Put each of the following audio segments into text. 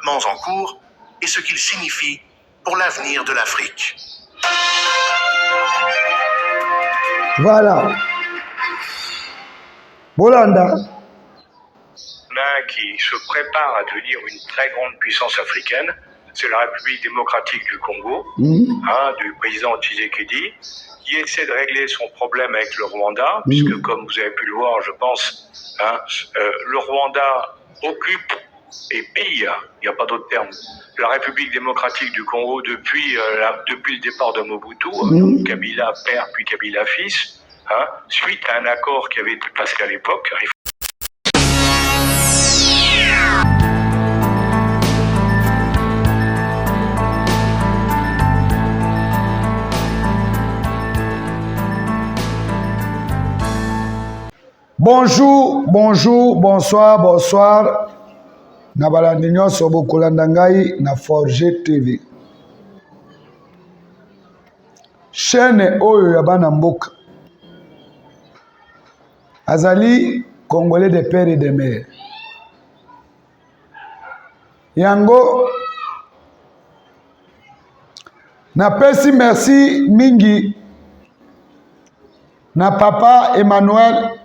développements en cours et ce qu'ils signifient pour l'avenir de l'Afrique. Voilà. Bolanda. Qui se prépare à devenir une très grande puissance africaine, c'est la République démocratique du Congo, du président Tshisekedi, qui essaie de régler son problème avec le Rwanda, puisque comme vous avez pu le voir, je pense, le Rwanda occupe et pille, il n'y a pas d'autre terme, la République démocratique du Congo depuis le départ de Mobutu, donc Kabila père puis Kabila fils, suite à un accord qui avait été passé à l'époque. Bonjour, bonjour, bonsoir, bonsoir. Na balandi nyonso bokolanda ngai na Forger TV. Chaîne oyo ya bana mboka. Azali Congolais de père et de mère. Yango napesi merci mingi na papa Emmanuel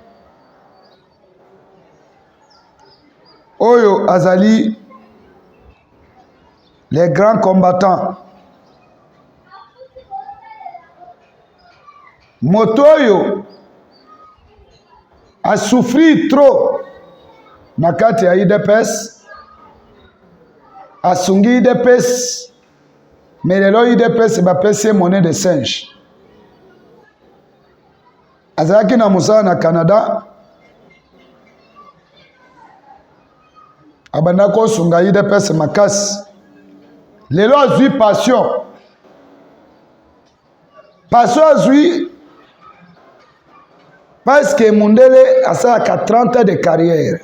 Oyo azali les grands combattants. Motoyo a souffri trop na kati ya IDPS, asungi IDPS, mais lelo IDPS bapesi monnaie de singe. Azalaki na musala na Canada, abanda kosunga IDPS makasi. Lelo azwi passion. Passion azwi parce que Mundele asalaka 30 ans de carrière.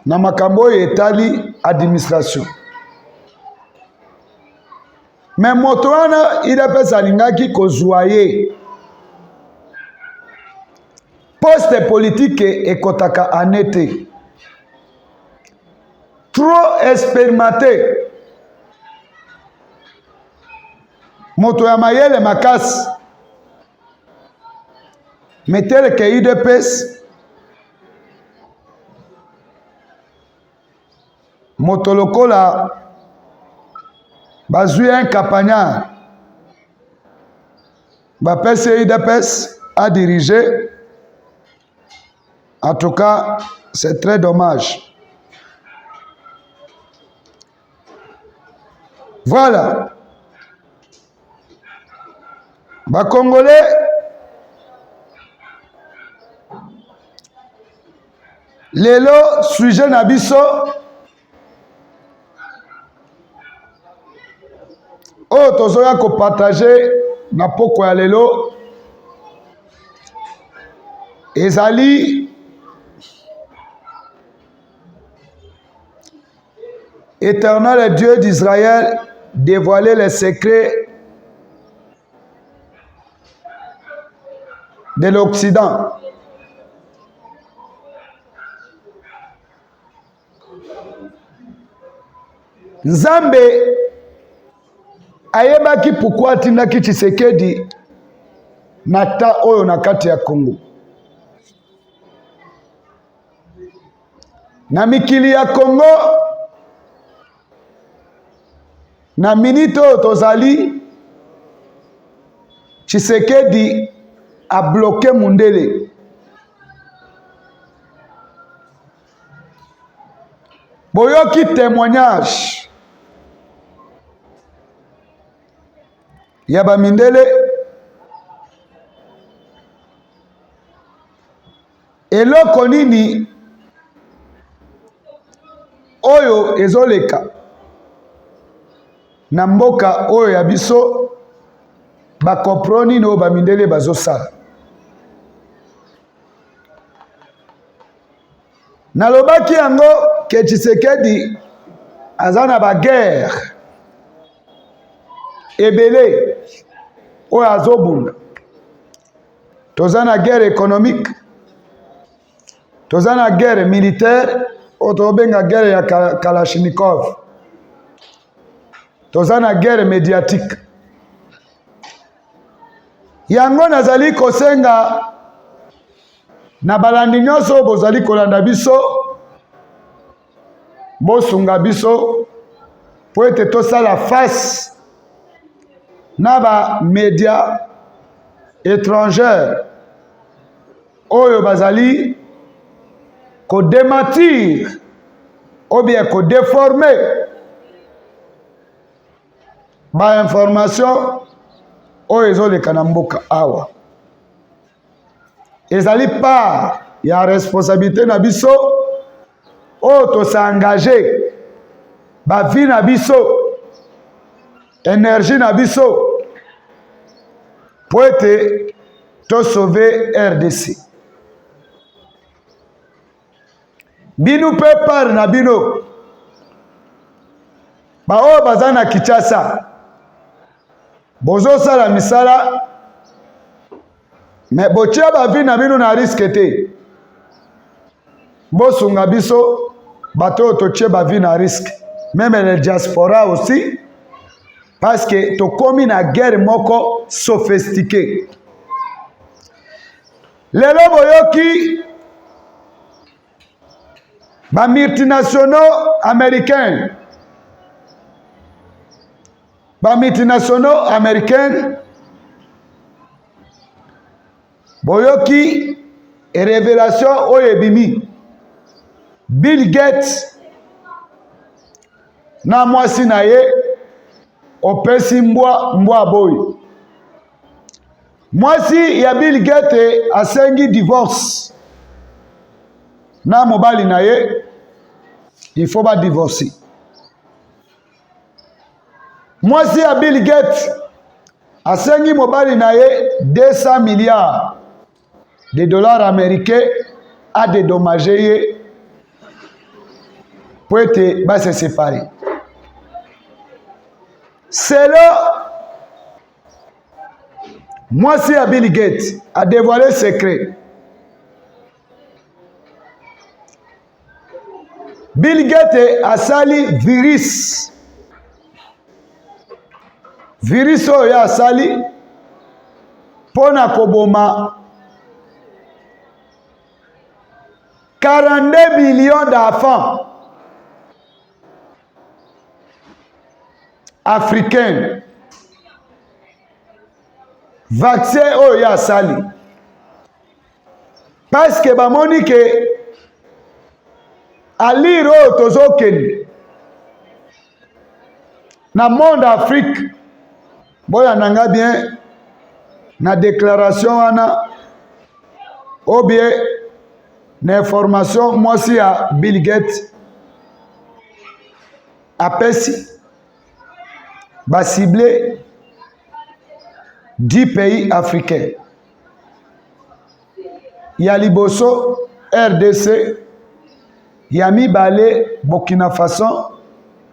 Na makambo etali administration. Mais moto wana IDPS alingaki kozwa ye. Poste politique ekotaka anete. Trop expérimenté. Moto ya mayele makasi. Mettez que IDPS. Moto lokola bazui un campagnard. Bapese IDPS a dirigé. En tout cas, c'est très dommage. Voilà. Ba Congolais, lelo sujet na biso oyo tozoya kopartager na poko ya lelo ezali Éternel Dieu d'Israël, dévoiler les secrets de l'Occident. Nzambe ayebaki pourquoi atindaki Tshisekedi nata oyo na kati ya Congo. Na mikili ya Congo na minito tozali Tshisekedi a bloqué Mundele. Boyoki témoignage Yaba Mindele eloko nini oyo ezoleka na mboka oyo ya biso bakoproni no bamindele bazosala. Nalobaki yango ke Tshisekedi azana ba guerre ebele oyo azobunda. Tozana guerre économique, tozana guerre militaire, otobenga guerre ya Kalashnikov. Toza na guerre médiatique. Yango nazali kosenga na balandi nyonso bozali kolanda biso, bosunga biso po ete tosala face na ba média étrangère oyo bazali kodémentir ou bien kodéformer ba information oyo ezoleka na mboka awa. Ezali part ya responsabilité na biso oyo tosa engagé ba vie na biso, énergie na biso po ete to sauver RDC. Binu pe par na bino ba oyo baza na Kinshasa bozo sala misala me botia ba vie na bino na risque te. Bosunga biso bato totie ba vie na risque, même les diaspora aussi, parce que to komi na guerre moko sophistiquée. Lelo boyoki ba multinationaux américains, boyoki et révélation oyebimi Bill Gates na mwasi na ye opesi mbwa boy. Mwasi ya Bill Gates asengi divorce na mobali na ye, il faut ba divorcer. Mwasi ya Bill Gates asengi mobali na ye 200 milliards de dollars américains a dédommagé ye pour être ba se séparer. C'est là mwasi ya Bill Gates a dévoilé secret. Bill Gates a sali virus. Virus oyo a sali pona koboma 42 millions d'enfants africains. Vaccin oyo ya sali parce que bamoni ke aliro tozokende na monde Afrique. Boya nanga bien na déclaration wana ou bien na information mwasi ya Bill Gates apesi ba ciblé 10 pays africains. Ya liboso RDC, ya mibale Burkina Faso,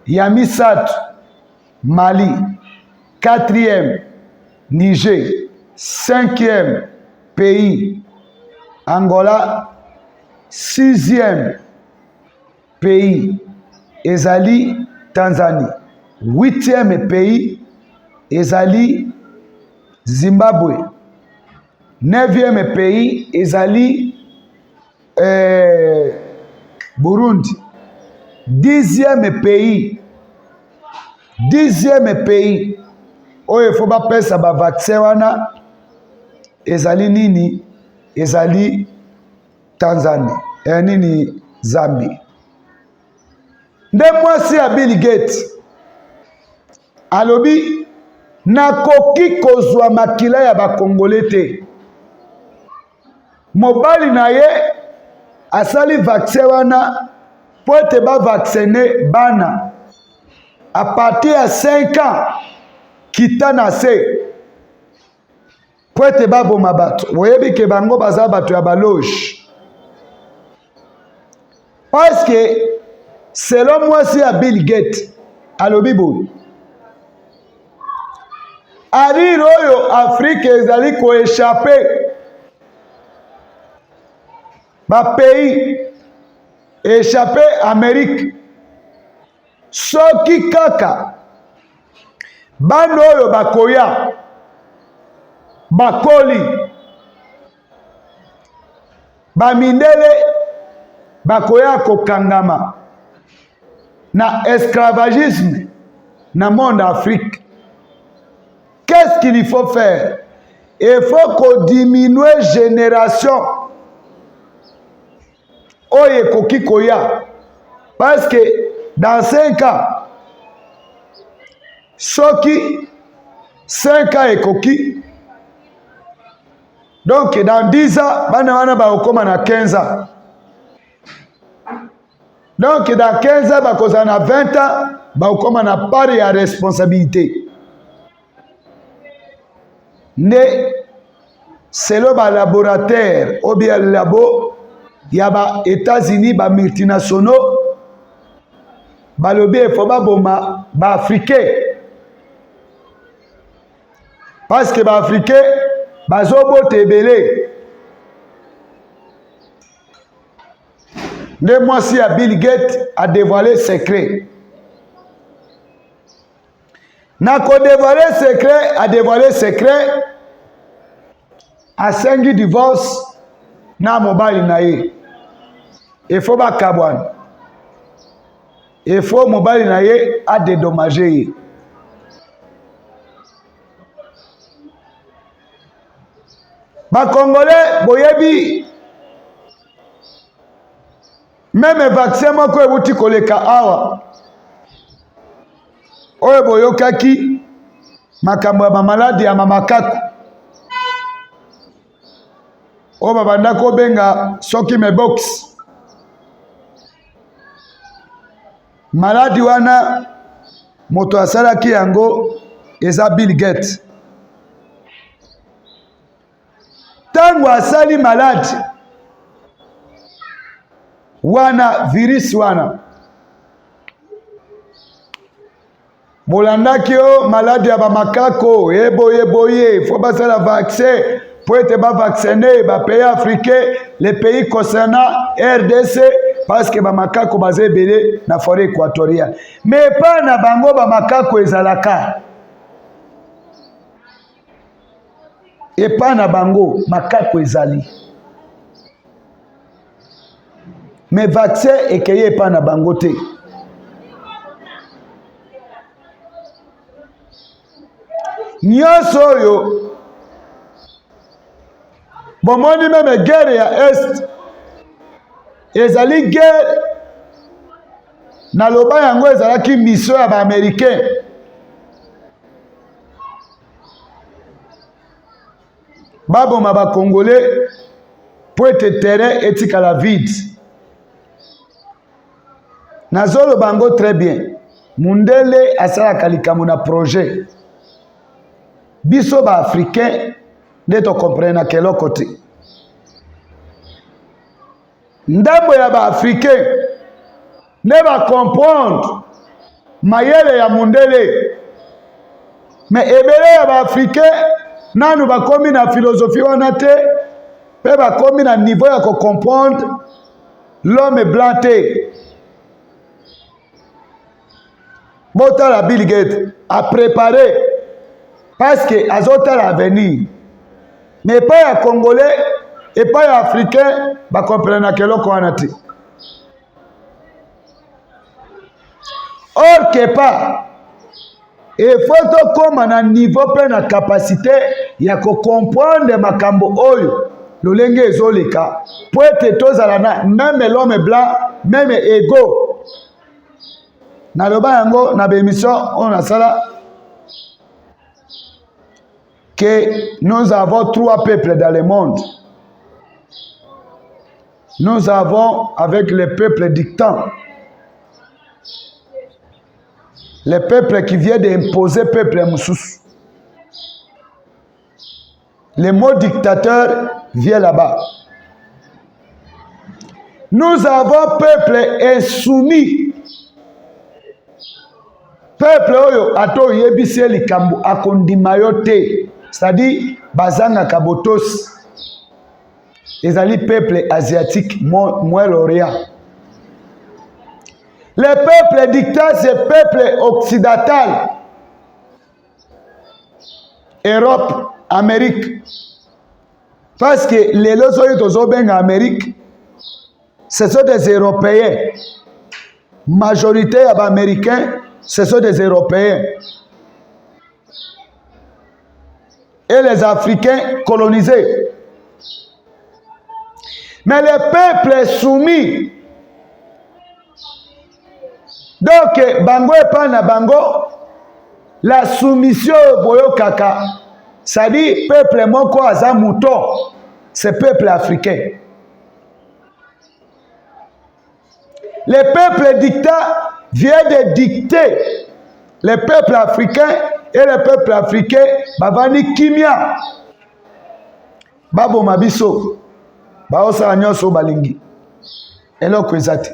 ya misatu Mali, 4e Niger, 5e pays Angola, 6e pays ezali Tanzanie, 8e pays ezali Zimbabwe, 9e pays ezali Burundi, 10e pays oyo faut ba pesa ba vaccin wana ezali nini, ezali Tanzania, nini Zambie. Nde mwasi ya Bill Gates alobi nakoki kozwa makila ya bakongole te. Mobali na ye asali vaccin wana po ete ba vacciner bana à partir ya 5 ans kita na se po ete baboma bato. Boyebi ke bango baza bato ya baloge parce que selon mwasi ya Bill Gates alobi boye ari oyo Afrique ezali ko échapper ba pays échappé Amérique. Soki kaka bano oyo bakoya bakoli bamindele bakoya kokangama na esclavagisme na monde Afrique. Qu'est-ce qu'il faut faire? Il faut qu'on diminue génération oye koki koya, parce que dans 5 ans soki 5 ans ekoki, donc dans 10 ans bana wana bakoma na 15 ans, donc dans 15 ans bakoza na 20 ans bakoma na part ya responsabilité. Ne selon ba laboratoire ou bien labo ya ba États-Unis ba multinationaux balobi faut ba boma ba africain, parce que ba africain bazobote ebele. Ne moi si Bill Gates a dévoilé secret. Na ko dévoilé secret, a dévoilé secret, a sengi divorce na mobile na ye. Il faut ba kabwan. Il faut mobile na ye a dédommager ye. Ba Congolais boyebi même vaccin moko ebuti koleka awa. Oye boyokaki makambo ya mamaladi ya mamakako oyo babanda kobenga soki mebox. Maladi wana moto asalaki yango eza Bill Gates. Tango asali maladi wana virus wana bolandaki o maladi ya bamakako eboye faut basala vaccin pour être ba vacciné ba pays africain, les pays concernant RDC, parce que bamakako bazé belé na forêt équatoriale, mais pas na bango bamakako ezalaka, et pas na bango makako ezali, mais vaccin ekeye pas na bango te. Nyonso oyo bomoni meme guerre ya Est ezali guerre na loba yango ezalaki mission ya ba-américain. Baboma ba-congolais po ete terrain etikala vide. Nazolo bango très bien. Mundele asalaka likambo na projet. Biso ba africain nde to comprendre quel côté. Ndambo ya ba africain ne ba comprendre mayele ya mundele. Mais ebele ya ba africain nanu ba komi na philosophie wana te, pe ba komi na niveau ya ko comprendre l'homme blanc te. Botala Bill Gates a préparé parce que azota l'avenir, mais pas ya congolais et pas ya africain ba comprendre keloko wana te. Or que pas il faut to comme na niveau pe na capacité ya ko comprendre makambo oyo lolenge ezoleka pour être tozala na même l'homme blanc même ego na loba yango na bémission on a sala que nous avons 3 peuples dans le monde. Nous avons avec les peuples dictants, les peuples qui viennent d'imposer peuple moussous. Le mot dictateur vient là-bas. Nous avons peuple insoumis. Peuple oyo ato yebise likambo akondimayo te. C'est-à-dire bazanga kabotos. Ezali peuple asiatique Moyen-Orient. Le peuple dictat, c'est le peuple occidental. Europe, Amérique. Parce que les lois en Amérique, ce sont des Européens. Majorité américains, ce sont des Européens. Et les Africains colonisés. Mais le peuple est soumis. Donc, bango et pana bango, la soumission boyo kaka, ça dit peuple moko aza mouton, c'est peuple africain. Le peuple dictat vient de dicter. Le peuple africain et le peuple africain, bavani kimia, babo mabiso, baosa nyoso balingi, eloko ezati.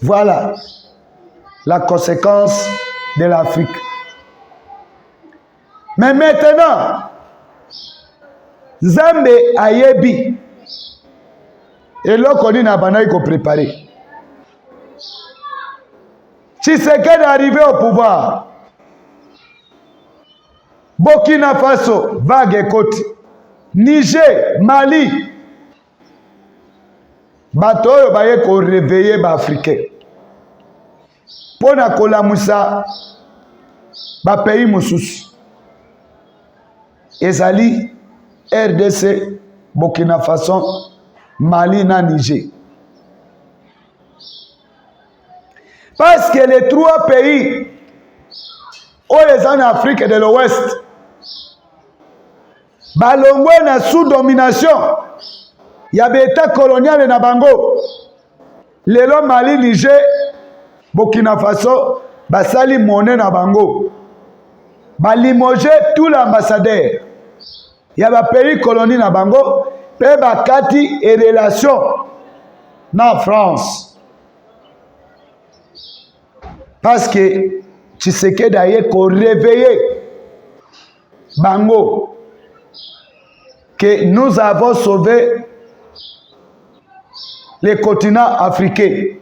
Voilà la conséquence de l'Afrique. Mais maintenant, Zambe ayebi, eloko ni na bana iko préparé. Tshisekedi est arrivé au pouvoir. Burkina Faso, vague côte. Niger, Mali. Bato oyo baye ko réveiller ba africain. Pona kolamusa ba pays mosusu. Ezali RDC, Burkina Faso, Mali na Niger. Parce que les trois pays où les en Afrique de l'Ouest, balongwe na sous domination, y a l'état colonial na bango. Lelo Mali, Niger, Burkina Faso, basali monnaie na bango. Balimoger tout l'ambassadeur. Y a ba pays colonie na bango, pe bakati et relation na France. Parce que Tshisekedi a réveillé bango que nous avons sauvé le continent africain.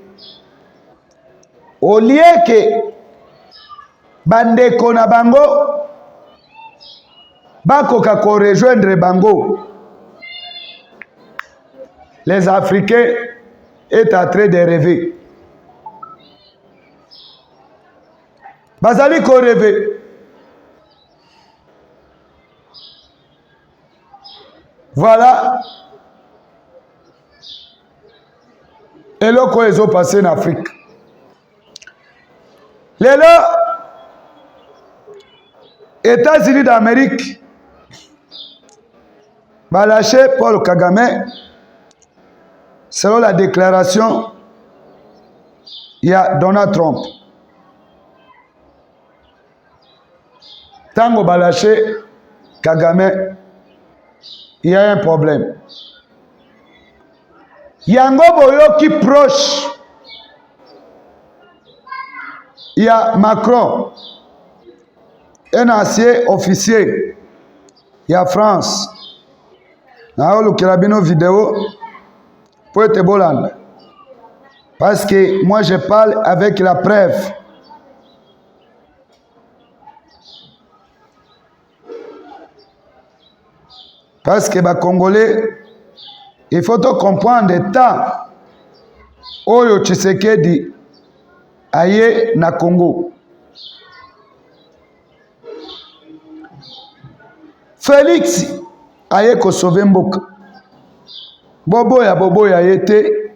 Au lieu que bandeko na bango bakoka ko rejoindre bango, les Africains est en train de rêver. Bazali ko rêver. Voilà. Et là, quoi ils ont passé en Afrique. Les là, États-Unis d'Amérique, va lâcher Paul Kagame, selon la déclaration, il y a Donald Trump. Tango balaché Kagame, il y a un problème. Yango boyo qui proche. Il y a Macron, un ancien officier. Il y a France. Nao le carabino vidéo pour être boland. Parce que moi je parle avec la preuve. Parce que les Congolais, il faut comprendre le temps où Tshisekedi aye na Congo. Félix aye ko sauver Mboka. Bobo ya yete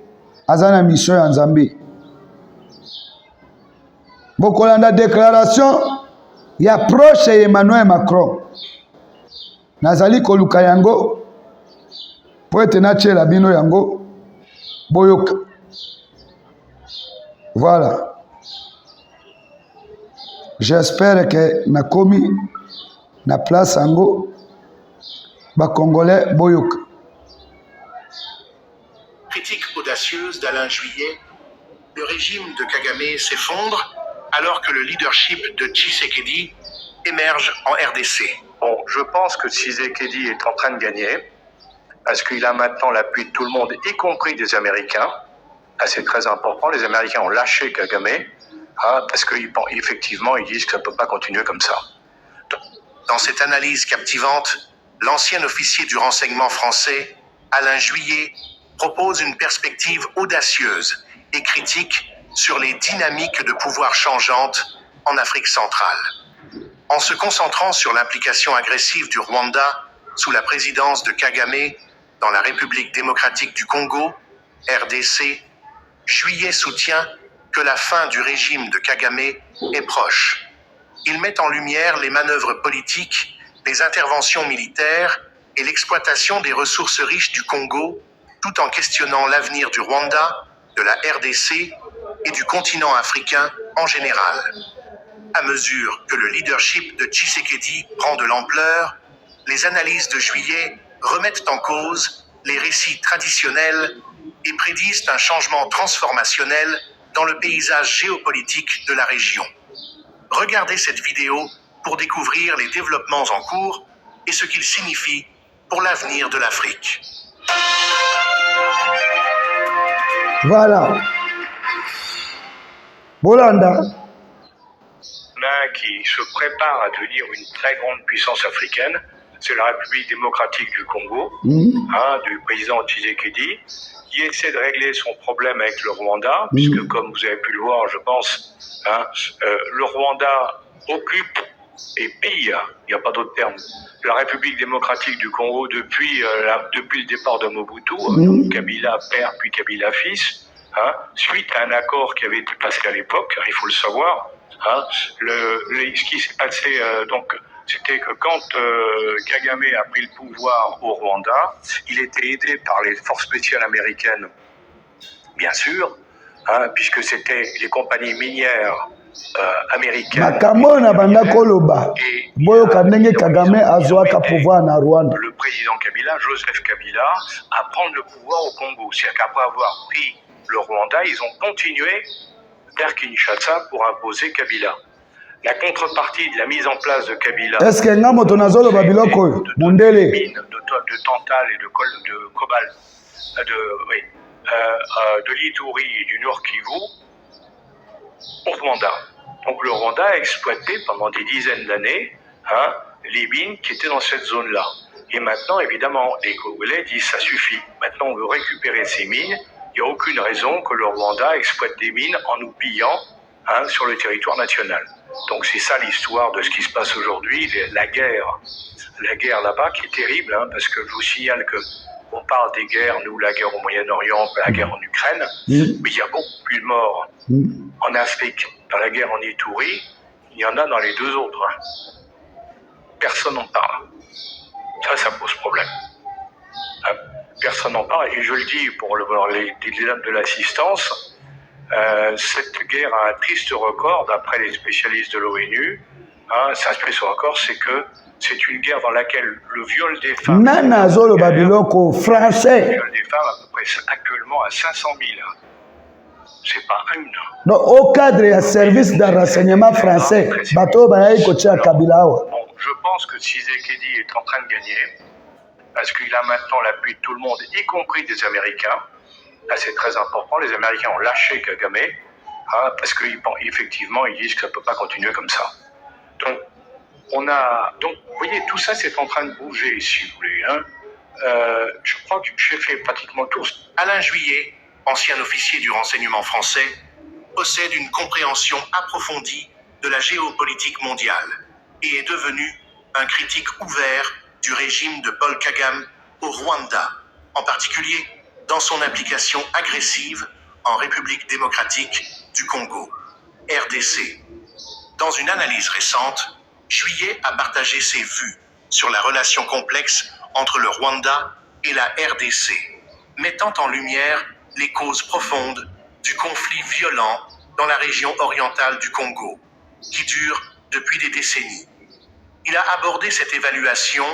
azana mission ya Nzambe. Bokolanda déclaration ya proche Emmanuel Macron. Nazali koluka yango po ete nachela bino yango boyoka. Voilà. J'espère que nakomi na place yango ba Congolais boyoka. Critique audacieuse d'Alain Juillet, le régime de Kagame s'effondre alors que le leadership de Tshisekedi émerge en RDC. Bon, je pense que Tshisekedi est en train de gagner. parce qu'il a maintenant l'appui de tout le monde, y compris des Américains. C'est très important. Les Américains ont lâché Kagame, parce qu'effectivement, ils disent que ça ne peut pas continuer comme ça. Dans cette analyse captivante, l'ancien officier du renseignement français, Alain Juillet, propose une perspective audacieuse et critique sur les dynamiques de pouvoir changeantes en Afrique centrale. En se concentrant sur l'implication agressive du Rwanda sous la présidence de Kagame dans la République démocratique du Congo, RDC, Juillet soutient que la fin du régime de Kagame est proche. Il met en lumière les manœuvres politiques, les interventions militaires et l'exploitation des ressources riches du Congo, tout en questionnant l'avenir du Rwanda, de la RDC et du continent africain en général. À mesure que le leadership de Tshisekedi prend de l'ampleur, les analyses de Juillet remettent en cause les récits traditionnels et prédisent un changement transformationnel dans le paysage géopolitique de la région. Regardez cette vidéo pour découvrir les développements en cours et ce qu'ils signifient pour l'avenir de l'Afrique. Voilà. Bolanda. Qui se prépare à devenir une très grande puissance africaine, c'est la République démocratique du Congo, du président Tshisekedi, qui essaie de régler son problème avec le Rwanda, puisque comme vous avez pu le voir, je pense, le Rwanda occupe et pille, il n'y a pas d'autre terme, la République démocratique du Congo depuis le départ de Mobutu, Kabila père puis Kabila fils, suite à un accord qui avait été passé à l'époque, il faut le savoir. Ce qui s'est passé, c'était que quand Kagame a pris le pouvoir au Rwanda, il était aidé par les forces spéciales américaines, bien sûr, puisque c'était les compagnies minières américaines. Le président Kabila, Joseph Kabila, à prendre le pouvoir au Congo. C'est-à-dire qu'après avoir pris le Rwanda, ils ont continué vers Kinshasa pour imposer Kabila. La contrepartie de la mise en place de Kabila, est-ce que de tantal et de cobalt, de l'Ituri et du Nord Kivu au Rwanda. Donc le Rwanda a exploité pendant des dizaines d'années les mines qui étaient dans cette zone-là. Et maintenant, évidemment, les Congolais disent ça suffit. Maintenant, on veut récupérer ces mines. Il n'y a aucune raison que le Rwanda exploite des mines en nous pillant sur le territoire national. Donc c'est ça l'histoire de ce qui se passe aujourd'hui, la guerre là-bas qui est terrible, parce que je vous signale que on parle des guerres, nous, la guerre au Moyen-Orient, la guerre en Ukraine, mais il y a beaucoup plus de morts en Afrique. Dans la guerre en Ituri, il y en a dans les deux autres. Personne n'en parle. Ça pose problème. Personne n'en parle, et je le dis pour les dames de l'assistance, cette guerre a un triste record, d'après les spécialistes de l'ONU. C'est un triste record, c'est que c'est une guerre dans laquelle le viol des femmes... Le viol des femmes, à peu près actuellement, à 500 000. C'est pas une. Donc, au cadre du service de renseignement français, je pense que Tshisekedi est en train de gagner, parce qu'il a maintenant l'appui de tout le monde, y compris des Américains. Là, c'est très important. Les Américains ont lâché Kagame, parce qu'effectivement, ils disent que ça ne peut pas continuer comme ça. Donc, vous voyez, tout ça, c'est en train de bouger, si vous voulez. Je crois que j'ai fait pratiquement tout. Alain Juillet, ancien officier du renseignement français, possède une compréhension approfondie de la géopolitique mondiale et est devenu un critique ouvert du régime de Paul Kagame au Rwanda, en particulier dans son implication agressive en République démocratique du Congo, RDC. Dans une analyse récente, Juillet a partagé ses vues sur la relation complexe entre le Rwanda et la RDC, mettant en lumière les causes profondes du conflit violent dans la région orientale du Congo, qui dure depuis des décennies. Il a abordé cette évaluation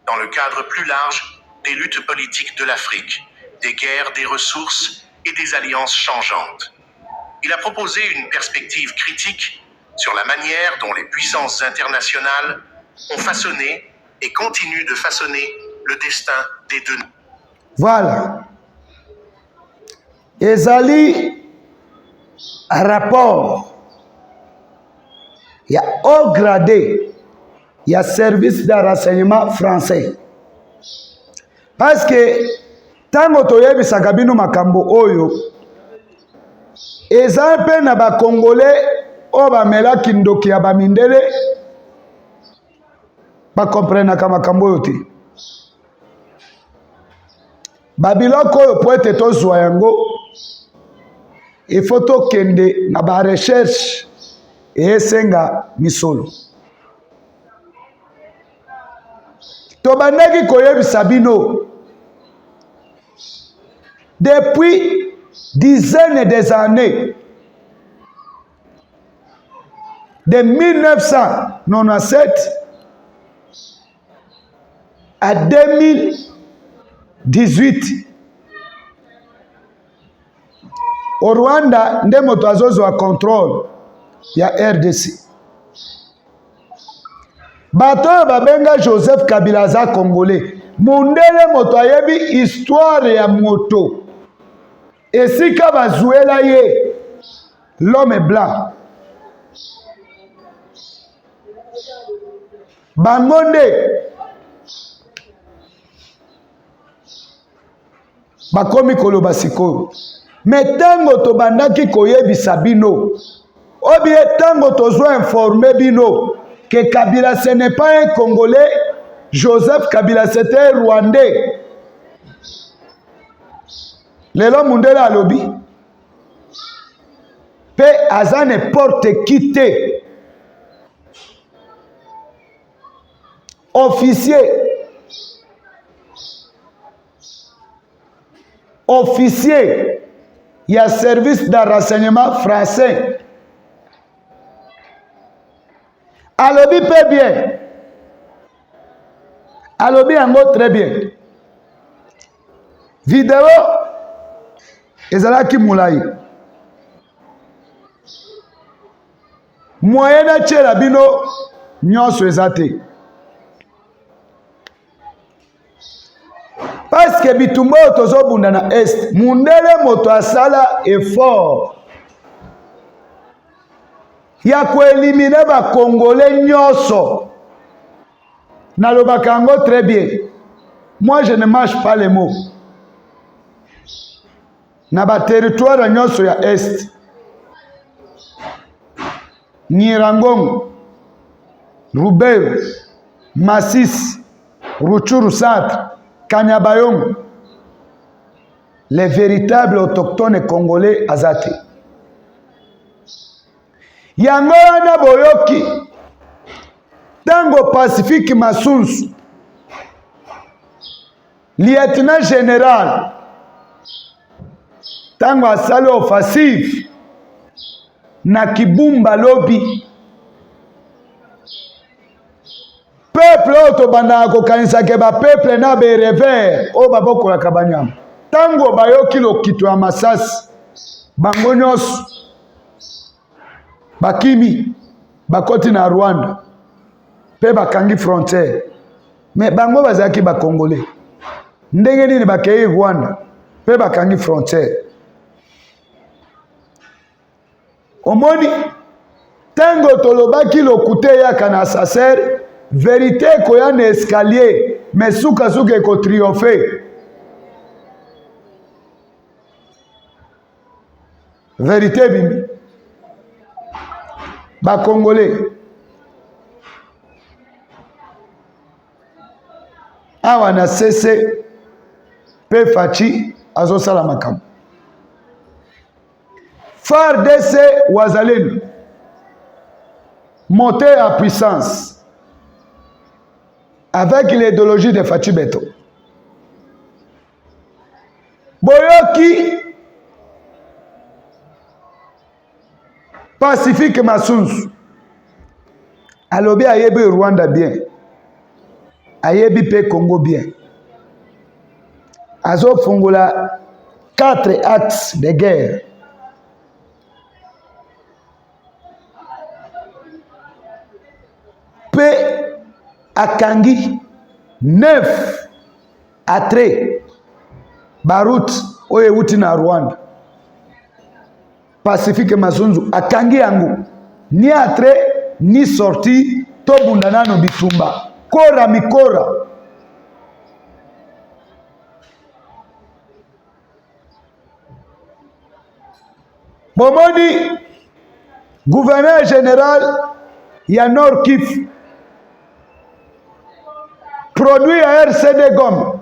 dans le cadre plus large des luttes politiques de l'Afrique, des guerres des ressources et des alliances changeantes. Il a proposé une perspective critique sur la manière dont les puissances internationales ont façonné et continuent de façonner le destin des deux. Voilà. Ezali rapport. Il y a haut gradé. Il y a service de renseignement français. Parce que tango toyebisaka bino makambo oyo eza mpe na bakongolais oyo bamelaki ndoki ya bamindele bakomprenaka makambo oyo te. Babiloko oyo po ete tozwa yango ifo tokende na barecherche esenga misolo. Tobandaki koyebisa bino depuis dizaines des années, de 1997 à 2018, au Rwanda, nde moto azozwa contrôle ya RDC. Bato babenga Joseph Kabila za Congolais. Mundele moto ayebi histoire ya moto. Esika bazuela ye l'homme blanc. Bangonde bakomi koloba sikoyo. Metango to bandaki koyebisa bino. Obie tango tozwa informer bino que Kabila ce n'est pas un Congolais, Joseph Kabila c'était un Rwandais. Lelo mundela alobi. Pe aza n'importe qui te. Officier, il y a service de renseignement français. Alobi pe bien. Alobi yango très bien. Vidéo ezalaki mulai. Moyen na tshela bino nyonso ezate. Parce que bitumbo tozobunda na est, mundele moto asala effort ya koelimine ba Congolais nyonso. Nalobaka yango très bien. Moi je ne mâche pas les mots. Na ba territoire nyonso ya est. Nyiragongo, Lubero, Masisi, Rutshuru Centre, Kanyabayongo. Les véritables autochtones congolais azate. Yango wana boyoki tango Pacifique Masunzu lieutenant général tango asali offensive na Kibumba lobi peuple oto banda kokanisa ke ba peuple na be revers o babokola kabanyama tango bayoki lokito ya Masasi bango nyonso bakimi bakoti na Rwanda pe bakangi frontière mais bango bazaki ba Congolais ndenge nini bakei Rwanda pe bakangi frontière. Omoni tango tolobaki lokute ya kana sacer vérité koya na escalier mais suka suka ko triompher. Vérité bimi ba Congolais awa na cesse pe fachi azosala makambo. FARDC wazalendo monter en puissance avec l'idéologie de Fachi Beto. Boyoki Pacifique Masunzu alobi ayebi Rwanda bien, ayebi pe Congo bien. Azo fungula 4 axes de guerre. Pe akangi 9 attraits Barut oyo euti na Rwanda. Pacifique Mazunzu akangi yango ni atre ni sorti to bundanano bitumba kora mikora. Bomoni gouverneur général ya Nord Kivu produit à RCD Goma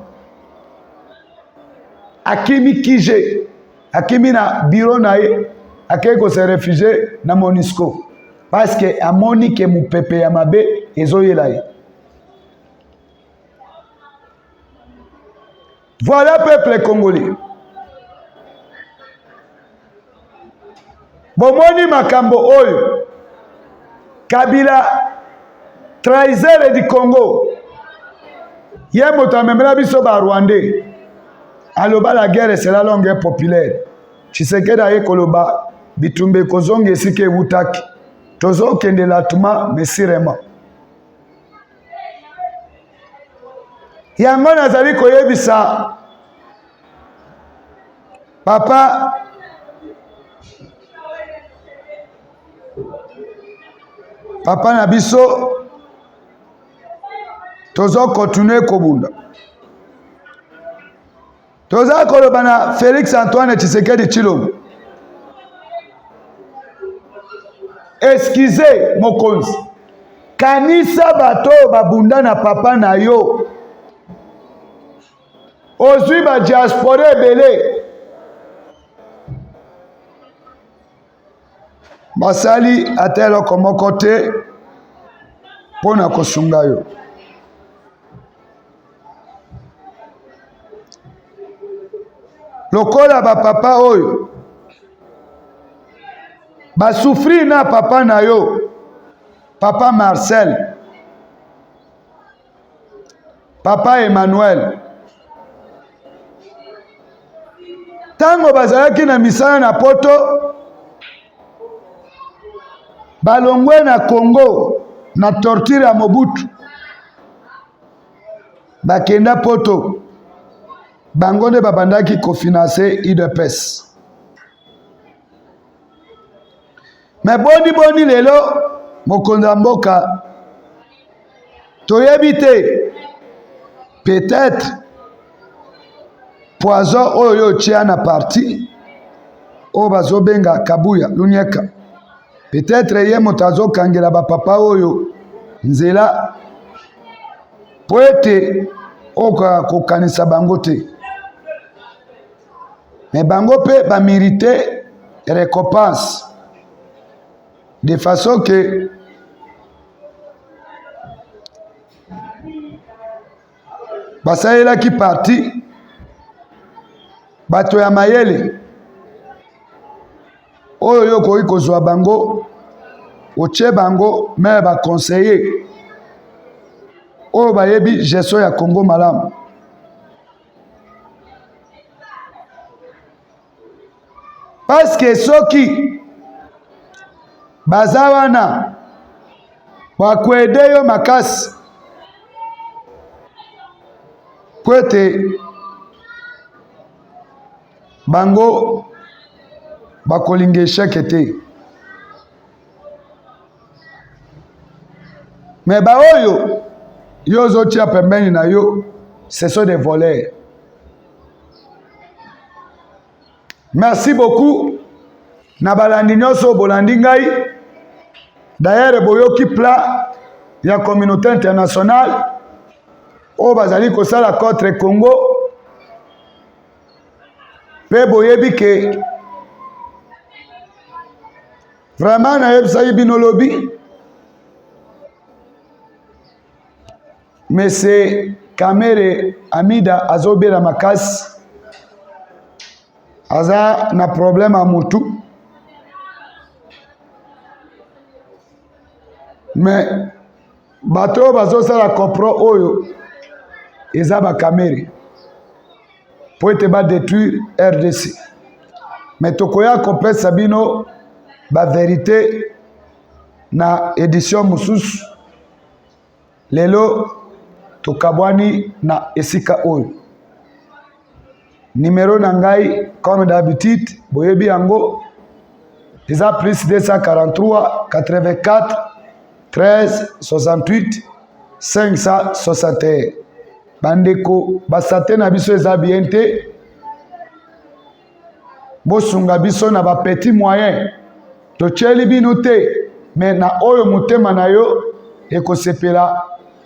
akimi kije akimi na bureau na ye akeko se réfugié na MONUSCO parce que amoni ke mupepe ya mabe ezoyela ye. Voilà peuple congolais. Bomoni makambo oyo Kabila trahisseur du Congo ye moto amemela biso ba Rwandais aloba la guerre c'est la longue populaire. Tshisekedi aye koloba bitumbe kozonga esike ebutaki tozokende latuma mesirema. Yango nazali koyebisa papa na biso tozo continue kobunda. Toza koloba na Félix Antoine Tshisekedi Tshilombo. Excusez mokonzi. Kanisa bato babunda na papa na yo. Ozwi ba diaspora ebele. Basali atelo komoko te pona kosunga yo. Lokola ba papa oyo ba souffrir na papa na yo, papa Marcel, papa Emmanuel. Tango bazalaki na misala na poto balongwe na Congo na torture ya Mobutu bakenda poto bango nde babandaki kofinanse UDPS. Me boni lelo mokonzi mboka toyebi te peut-être poison oyo tia na parti o bazobenga Kabuya Lunyeka. Peut-être ye motazo kangela ba papa oyo nzela poete oka kokanisa bango te. Mais bango pe ba mériter récompense de façon que basaela ki parti bato ya mayele oyo yo koki kozwa bango otie bango me ba conseiller oyo bayebi gestion ya Congo malamu. Parce que soki baza wana bakwede yo makasi kwete bango bakolinga échec te. Mais ba oyo yo zotia pembeni na yo ce sont des voleurs. Merci beaucoup. Na balandi nyonso bolandi ngai. D'ailleurs boyoki plat ya communauté internationale o bazali kosala contre Congo. Pe boyebi ke vraiment na yebisa bino lobi Monsieur Kamere Amida azobera makasi aza na problème a mutu. Mais bato bazosala compro oyo eza ba Kamere po ete ba détruire RDC. Mais tokoya kopesa bino ba vérité na édition mususu lelo tokabwani na esika oyo. Numéro nangai, comme d'habitude, boyebi yango, eza plus 243 84 13 68 561. Bandeko, basate na biso eza bien te. Bosunga biso na ba petit moyen. Tocheli bino te, mais na oyo mutema na yo ekosepela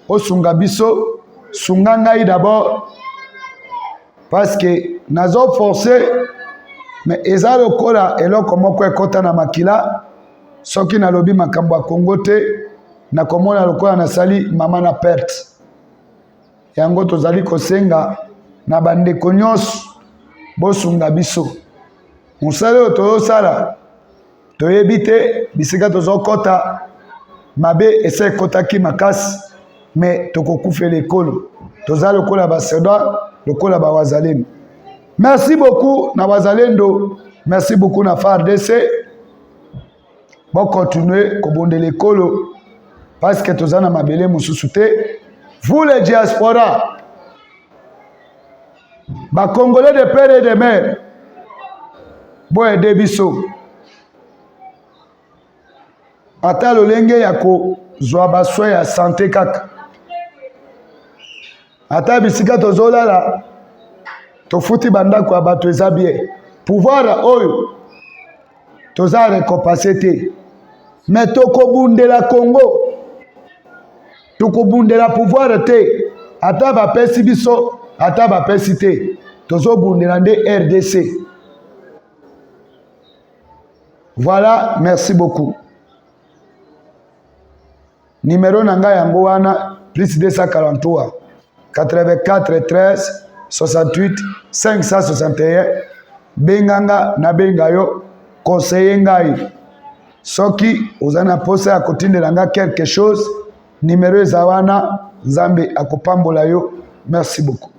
osunga biso. Sunga ngai d'abord parce que nazo forcer, mais eza lokola eloko moko ekota na makila soki nalobi makambo ya Kongo te nakomona lokola nasali mama na perte. Yango tozali kosenga na bandeko nyonso bosunga biso. Mosala oyo tozosala toyebi te bisika tozokota mabe esa ekotaki makasi, mais tokokufela ekolo. Toza lokola basoda, lokola bawazalendo. Merci beaucoup na wazalendo, merci beaucoup na FARDC. Bon continuer kobondela ekolo parce que toza na mabele mosusu te. Vous les diaspora, ba Congolais de père et de mère, bo ede biso. Ata lolenge ya ko zwa baswe ya santé kaka. Ata bisika tozolala tofuti bandako ya bato eza bien. Pouvoir oyo toza récompensé te. Mais tokobundela Congo, tokobundela pouvoir te. Ata bapesi biso, ata bapesi te. Tozobundela nde RDC. Voilà, merci beaucoup. Numéro nanga yango wana plus 243 84 13 68 561. Benganga na bengayo conseiller ngai. Soki ozana posa ya kotindela nga quelque chose, numéro eza wana, Nzambe akopambola yo. Merci beaucoup.